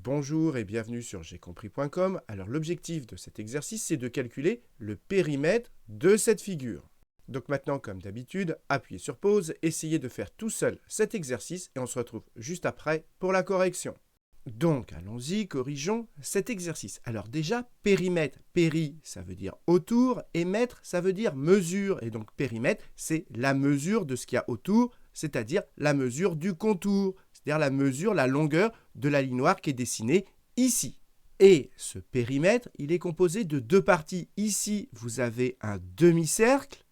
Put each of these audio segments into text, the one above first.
Bonjour et bienvenue sur jcompris.com. Alors l'objectif de cet exercice, c'est de calculer le périmètre de cette figure. Donc maintenant, comme d'habitude, appuyez sur pause, essayez de faire tout seul cet exercice et on se retrouve juste après pour la correction. Donc allons-y, corrigeons cet exercice. Alors déjà, périmètre, péri, ça veut dire autour, et mètre, ça veut dire mesure. Et donc périmètre, c'est la mesure de ce qu'il y a autour, c'est-à-dire la mesure du contour, c'est-à-dire la mesure, la longueur de la ligne noire qui est dessinée ici. Et ce périmètre, il est composé de deux parties. Ici, vous avez un demi-cercle,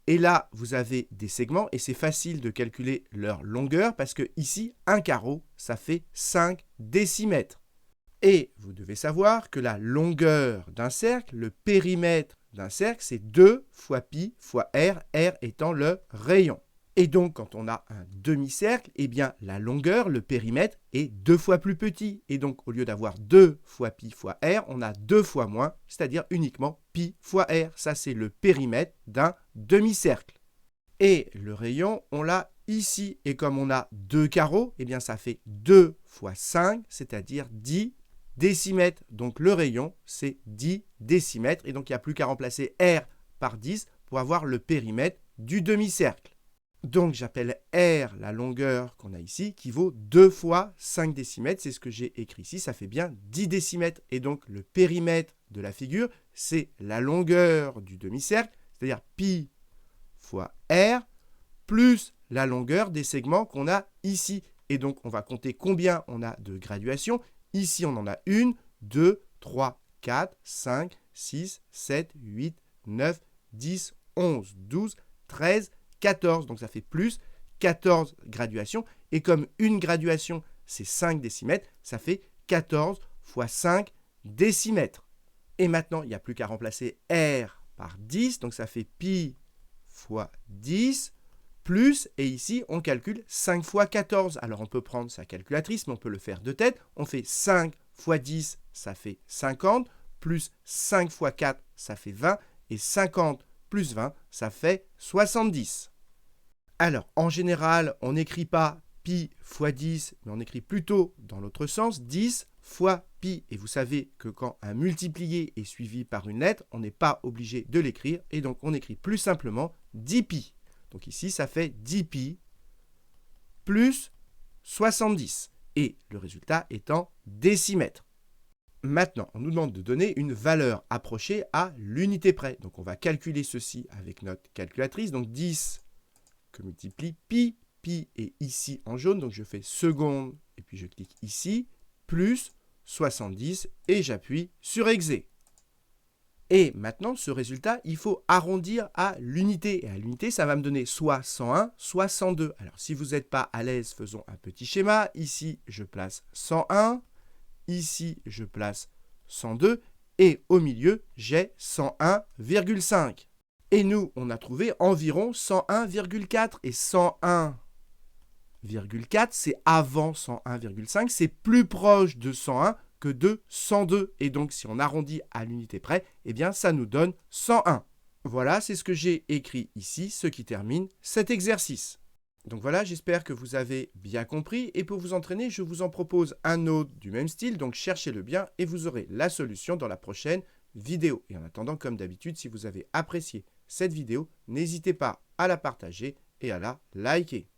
et là, vous avez des segments, et c'est facile de calculer leur longueur, parce que ici, un carreau, ça fait 5 décimètres. Et vous devez savoir que la longueur d'un cercle, le périmètre d'un cercle, c'est 2 fois pi fois r, r étant le rayon. Et donc, quand on a un demi-cercle, eh bien, la longueur, le périmètre, est 2 fois plus petit. Et donc, au lieu d'avoir 2 fois pi fois r, on a 2 fois moins, c'est-à-dire uniquement pi fois r. Ça, c'est le périmètre d'un demi-cercle. Et le rayon, on l'a ici. Et comme on a 2 carreaux, eh bien, ça fait 2 fois 5, c'est-à-dire 10 décimètres. Donc, le rayon, c'est 10 décimètres. Et donc, il n'y a plus qu'à remplacer r par 10 pour avoir le périmètre du demi-cercle. Donc, j'appelle R la longueur qu'on a ici, qui vaut 2 fois 5 décimètres. C'est ce que j'ai écrit ici, ça fait bien 10 décimètres. Et donc, le périmètre de la figure, c'est la longueur du demi-cercle, c'est-à-dire pi fois R, plus la longueur des segments qu'on a ici. Et donc, on va compter combien on a de graduations. Ici, on en a 1, 2, 3, 4, 5, 6, 7, 8, 9, 10, 11, 12, 13, 14, donc ça fait plus 14 graduations. Et comme une graduation, c'est 5 décimètres, ça fait 14 fois 5 décimètres. Et maintenant, il n'y a plus qu'à remplacer R par 10, donc ça fait pi fois 10, plus, et ici, on calcule 5 fois 14. Alors, on peut prendre sa calculatrice, mais on peut le faire de tête. On fait 5 fois 10, ça fait 50, plus 5 fois 4, ça fait 20, et 50 plus 20, ça fait 70. Alors, en général, on n'écrit pas pi fois 10, mais on écrit plutôt dans l'autre sens, 10 fois pi. Et vous savez que quand un multiplié est suivi par une lettre, on n'est pas obligé de l'écrire, et donc on écrit plus simplement 10 pi. Donc ici, ça fait 10 pi plus 70, et le résultat est en décimètres. Maintenant, on nous demande de donner une valeur approchée à l'unité près. Donc, on va calculer ceci avec notre calculatrice. Donc, 10 que multiplie pi. Pi est ici en jaune, donc je fais seconde, et puis je clique ici, plus 70, et j'appuie sur Exé. Et maintenant, ce résultat, il faut arrondir à l'unité. Et à l'unité, ça va me donner soit 101, soit 102. Alors, si vous n'êtes pas à l'aise, faisons un petit schéma. Ici, je place 101. Ici, je place 102 et au milieu, j'ai 101,5. Et nous, on a trouvé environ 101,4 et 101,4, c'est avant 101,5, c'est plus proche de 101 que de 102. Et donc, si on arrondit à l'unité près, eh bien, ça nous donne 101. Voilà, c'est ce que j'ai écrit ici, ce qui termine cet exercice. Donc voilà, j'espère que vous avez bien compris. Et pour vous entraîner, je vous en propose un autre du même style. Donc cherchez-le bien et vous aurez la solution dans la prochaine vidéo. Et en attendant, comme d'habitude, si vous avez apprécié cette vidéo, n'hésitez pas à la partager et à la liker.